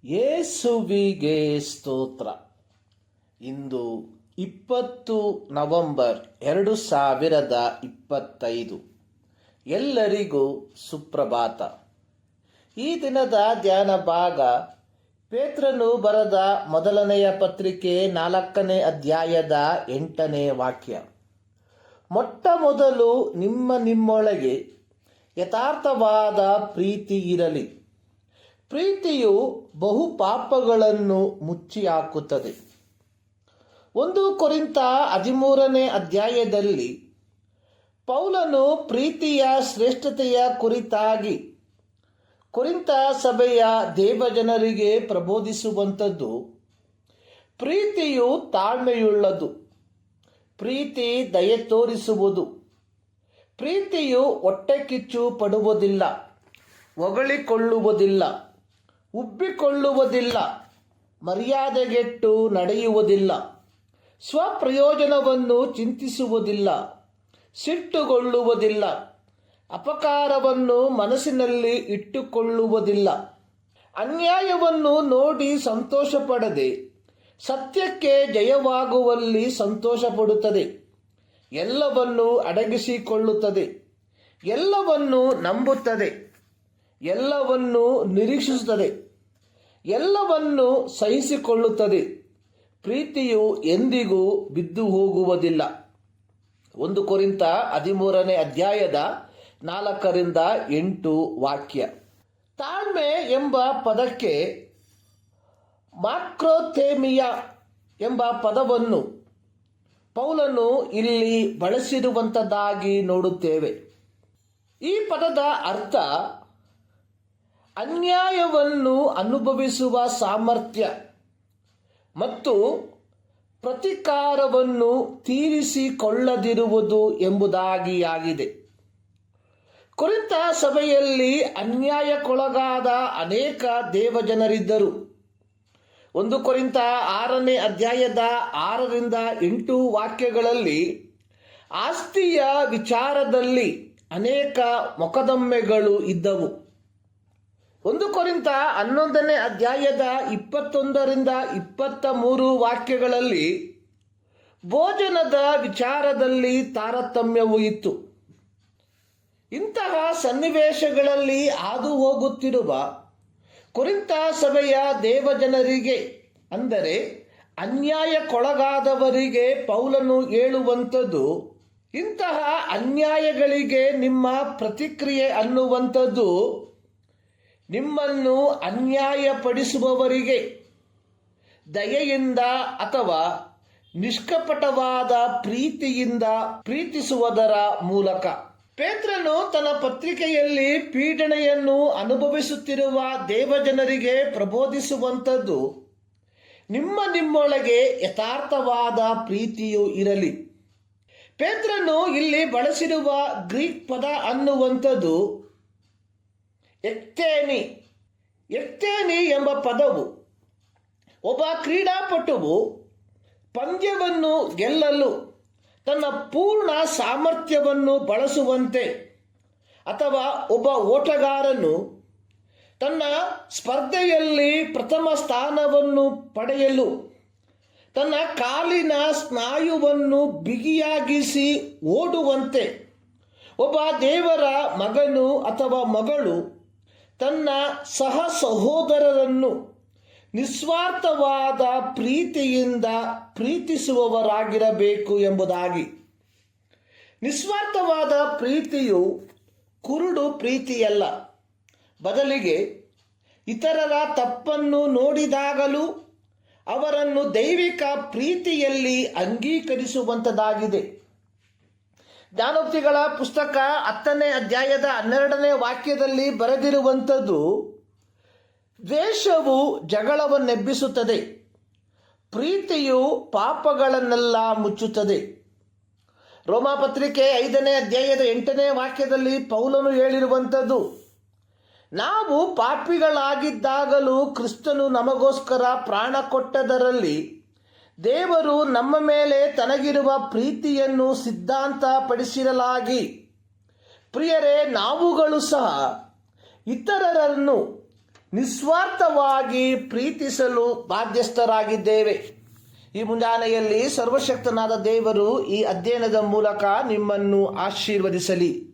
ಯೇಸುವಿಗೆ ಸ್ತೋತ್ರ. ಇಂದು 20 ನವೆಂಬರ್ 2025. ಎಲ್ಲರಿಗೂ ಸುಪ್ರಭಾತ. ಈ ದಿನದ ಧ್ಯಾನ ಭಾಗ ಪೇತ್ರನು ಬರೆದ ಮೊದಲನೆಯ ಪತ್ರಿಕೆ 4ನೇ ಅಧ್ಯಾಯದ 8ನೇ ವಾಕ್ಯ. ಮೊಟ್ಟ ಮೊದಲು ನಿಮ್ಮೊಳಗೆ ಯಥಾರ್ಥವಾದ ಪ್ರೀತಿ ಇರಲಿ. ಪ್ರೀತಿಯು ಬಹು ಪಾಪಗಳನ್ನು ಮುಚ್ಚಿ ಹಾಕುತ್ತದೆ. 1 ಕೊರಿಂಥ 13ನೇ ಅಧ್ಯಾಯದಲ್ಲಿ ಪೌಲನು ಪ್ರೀತಿಯ ಶ್ರೇಷ್ಠತೆಯ ಕುರಿತಾಗಿ ಕೊರಿಂಥ ಸಭೆಯ ದೇವಜನರಿಗೆ ಪ್ರಬೋಧಿಸುವಂಥದ್ದು. ಪ್ರೀತಿಯು ತಾಳ್ಮೆಯುಳ್ಳದು, ಪ್ರೀತಿ ದಯೆ ತೋರಿಸುವುದು, ಪ್ರೀತಿಯು ಹೊಟ್ಟೆಕಿಚ್ಚು ಪಡುವುದಿಲ್ಲ, ಹೊಗಳಿಕೊಳ್ಳುವುದಿಲ್ಲ, ಉಬ್ಬಿಕೊಳ್ಳುವುದಿಲ್ಲ, ಮರ್ಯಾದೆಗೆಟ್ಟು ನಡೆಯುವುದಿಲ್ಲ, ಸ್ವಪ್ರಯೋಜನವನ್ನು ಚಿಂತಿಸುವುದಿಲ್ಲ, ಸಿಟ್ಟುಗೊಳ್ಳುವುದಿಲ್ಲ, ಅಪಕಾರವನ್ನು ಮನಸ್ಸಿನಲ್ಲಿ ಇಟ್ಟುಕೊಳ್ಳುವುದಿಲ್ಲ, ಅನ್ಯಾಯವನ್ನು ನೋಡಿ ಸಂತೋಷಪಡದೆ ಸತ್ಯಕ್ಕೆ ಜಯವಾಗುವಲ್ಲಿ ಸಂತೋಷಪಡುತ್ತದೆ, ಎಲ್ಲವನ್ನು ಅಡಗಿಸಿಕೊಳ್ಳುತ್ತದೆ, ಎಲ್ಲವನ್ನು ನಂಬುತ್ತದೆ, ಎಲ್ಲವನ್ನು ನಿರೀಕ್ಷಿಸುತ್ತದೆ, ಎಲ್ಲವನ್ನು ಸಹಿಸಿಕೊಳ್ಳುತ್ತದೆ. ಪ್ರೀತಿಯು ಎಂದಿಗೂ ಬಿದ್ದು ಹೋಗುವುದಿಲ್ಲ. 1 ಕೊರಿಂಥ 13ನೇ ಅಧ್ಯಾಯದ 4ರಿಂದ 8 ವಾಕ್ಯ. ತಾಳ್ಮೆ ಎಂಬ ಪದಕ್ಕೆ ಮಾಕ್ರೋಥೇಮಿಯಾ ಎಂಬ ಪದವನ್ನು ಪೌಲನು ಇಲ್ಲಿ ಬಳಸಿರುವಂಥದ್ದಾಗಿ ನೋಡುತ್ತೇವೆ. ಈ ಪದದ ಅರ್ಥ ಅನ್ಯಾಯವನ್ನು ಅನುಭವಿಸುವ ಸಾಮರ್ಥ್ಯ ಮತ್ತು ಪ್ರತಿಕಾರವನ್ನು ತೀರಿಸಿಕೊಳ್ಳದಿರುವುದು ಎಂಬುದಾಗಿಯಾಗಿದೆ. ಕೊರಿಂಥ ಸಭೆಯಲ್ಲಿ ಅನ್ಯಾಯಕ್ಕೊಳಗಾದ ಅನೇಕ ದೇವಜನರಿದ್ದರು. 1 ಕೊರಿಂಥ 6ನೇ ಅಧ್ಯಾಯದ 6ರಿಂದ 8 ವಾಕ್ಯಗಳಲ್ಲಿ ಆಸ್ತಿಯ ವಿಚಾರದಲ್ಲಿ ಅನೇಕ ಮೊಕದ್ದಮೆಗಳು ಇದ್ದವು. 1 ಕೊರಿಂಥ 11ನೇ ಅಧ್ಯಾಯದ 21ರಿಂದ 23 ವಾಕ್ಯಗಳಲ್ಲಿ ಭೋಜನದ ವಿಚಾರದಲ್ಲಿ ತಾರತಮ್ಯವು ಇತ್ತು. ಇಂತಹ ಸನ್ನಿವೇಶಗಳಲ್ಲಿ ಹಾದು ಹೋಗುತ್ತಿರುವ ಕೊರಿಂಥ ಸಭೆಯ ದೇವಜನರಿಗೆ, ಅಂದರೆ ಅನ್ಯಾಯಕ್ಕೊಳಗಾದವರಿಗೆ ಪೌಲನು ಹೇಳುವಂಥದ್ದು, ಇಂತಹ ಅನ್ಯಾಯಗಳಿಗೆ ನಿಮ್ಮ ಪ್ರತಿಕ್ರಿಯೆ ಅನ್ನುವಂಥದ್ದು ನಿಮ್ಮನ್ನು ಅನ್ಯಾಯಪಡಿಸುವವರಿಗೆ ದಯೆಯಿಂದ ಅಥವಾ ನಿಷ್ಕಪಟವಾದ ಪ್ರೀತಿಯಿಂದ ಪ್ರೀತಿಸುವುದರ ಮೂಲಕ. ಪೇತ್ರನು ತನ್ನ ಪತ್ರಿಕೆಯಲ್ಲಿ ಪೀಡನೆಯನ್ನು ಅನುಭವಿಸುತ್ತಿರುವ ದೇವಜನರಿಗೆ ಪ್ರಬೋಧಿಸುವಂಥದ್ದು, ನಿಮ್ಮೊಳಗೆ ಯಥಾರ್ಥವಾದ ಪ್ರೀತಿಯು ಇರಲಿ. ಪೇತ್ರನು ಇಲ್ಲಿ ಬಳಸಿರುವ ಗ್ರೀಕ್ ಪದ ಅನ್ನುವಂಥದ್ದು ಎಕ್ತೇನಿ ಎಂಬ ಪದವು ಒಬ್ಬ ಕ್ರೀಡಾಪಟುವು ಪಂದ್ಯವನ್ನು ಗೆಲ್ಲಲು ತನ್ನ ಪೂರ್ಣ ಸಾಮರ್ಥ್ಯವನ್ನು ಬಳಸುವಂತೆ, ಅಥವಾ ಒಬ್ಬ ಓಟಗಾರನು ತನ್ನ ಸ್ಪರ್ಧೆಯಲ್ಲಿ ಪ್ರಥಮ ಸ್ಥಾನವನ್ನು ಪಡೆಯಲು ತನ್ನ ಕಾಲಿನ ಸ್ನಾಯುವನ್ನು ಬಿಗಿಯಾಗಿಸಿ ಓಡುವಂತೆ, ಒಬ್ಬ ದೇವರ ಮಗನು ಅಥವಾ ಮಗಳು ತನ್ನ ಸಹ ಸಹೋದರರನ್ನು ನಿಸ್ವಾರ್ಥವಾದ ಪ್ರೀತಿಯಿಂದ ಪ್ರೀತಿಸುವವರಾಗಿರಬೇಕು ಎಂಬುದಾಗಿ. ನಿಸ್ವಾರ್ಥವಾದ ಪ್ರೀತಿಯು ಕುರುಡು ಪ್ರೀತಿಯಲ್ಲ, ಬದಲಿಗೆ ಇತರರ ತಪ್ಪನ್ನು ನೋಡಿದಾಗಲೂ ಅವರನ್ನು ದೈವಿಕ ಪ್ರೀತಿಯಲ್ಲಿ ಅಂಗೀಕರಿಸುವಂಥದ್ದಾಗಿದೆ. ಜ್ಞಾನೋಕ್ತಿಗಳ ಪುಸ್ತಕ 10ನೇ ಅಧ್ಯಾಯದ 12ನೇ ವಾಕ್ಯದಲ್ಲಿ ಬರೆದಿರುವಂಥದ್ದು, ದ್ವೇಷವು ಜಗಳವನ್ನೆಬ್ಬಿಸುತ್ತದೆ, ಪ್ರೀತಿಯು ಪಾಪಗಳನ್ನೆಲ್ಲ ಮುಚ್ಚುತ್ತದೆ. ರೋಮಾಪತ್ರಿಕೆ 5ನೇ ಅಧ್ಯಾಯದ 8ನೇ ವಾಕ್ಯದಲ್ಲಿ ಪೌಲನು ಹೇಳಿರುವಂಥದ್ದು, ನಾವು ಪಾಪಿಗಳಾಗಿದ್ದಾಗಲೂ ಕ್ರಿಸ್ತನು ನಮಗೋಸ್ಕರ ಪ್ರಾಣ ಕೊಟ್ಟದರಲ್ಲಿ ದೇವರು ನಮ್ಮ ಮೇಲೆ ತನಗಿರುವ ಪ್ರೀತಿಯನ್ನು ಸಿದ್ಧಾಂತಪಡಿಸಿರಲಾಗಿ, ಪ್ರಿಯರೇ, ನಾವುಗಳು ಸಹ ಇತರರನ್ನು ನಿಸ್ವಾರ್ಥವಾಗಿ ಪ್ರೀತಿಸಲು ಬಾಧ್ಯಸ್ಥರಾಗಿದ್ದೇವೆ. ಈ ಮುಂಜಾನೆಯಲ್ಲಿ ಸರ್ವಶಕ್ತನಾದ ದೇವರು ಈ ಅಧ್ಯಯನದ ಮೂಲಕ ನಿಮ್ಮನ್ನು ಆಶೀರ್ವದಿಸಲಿ.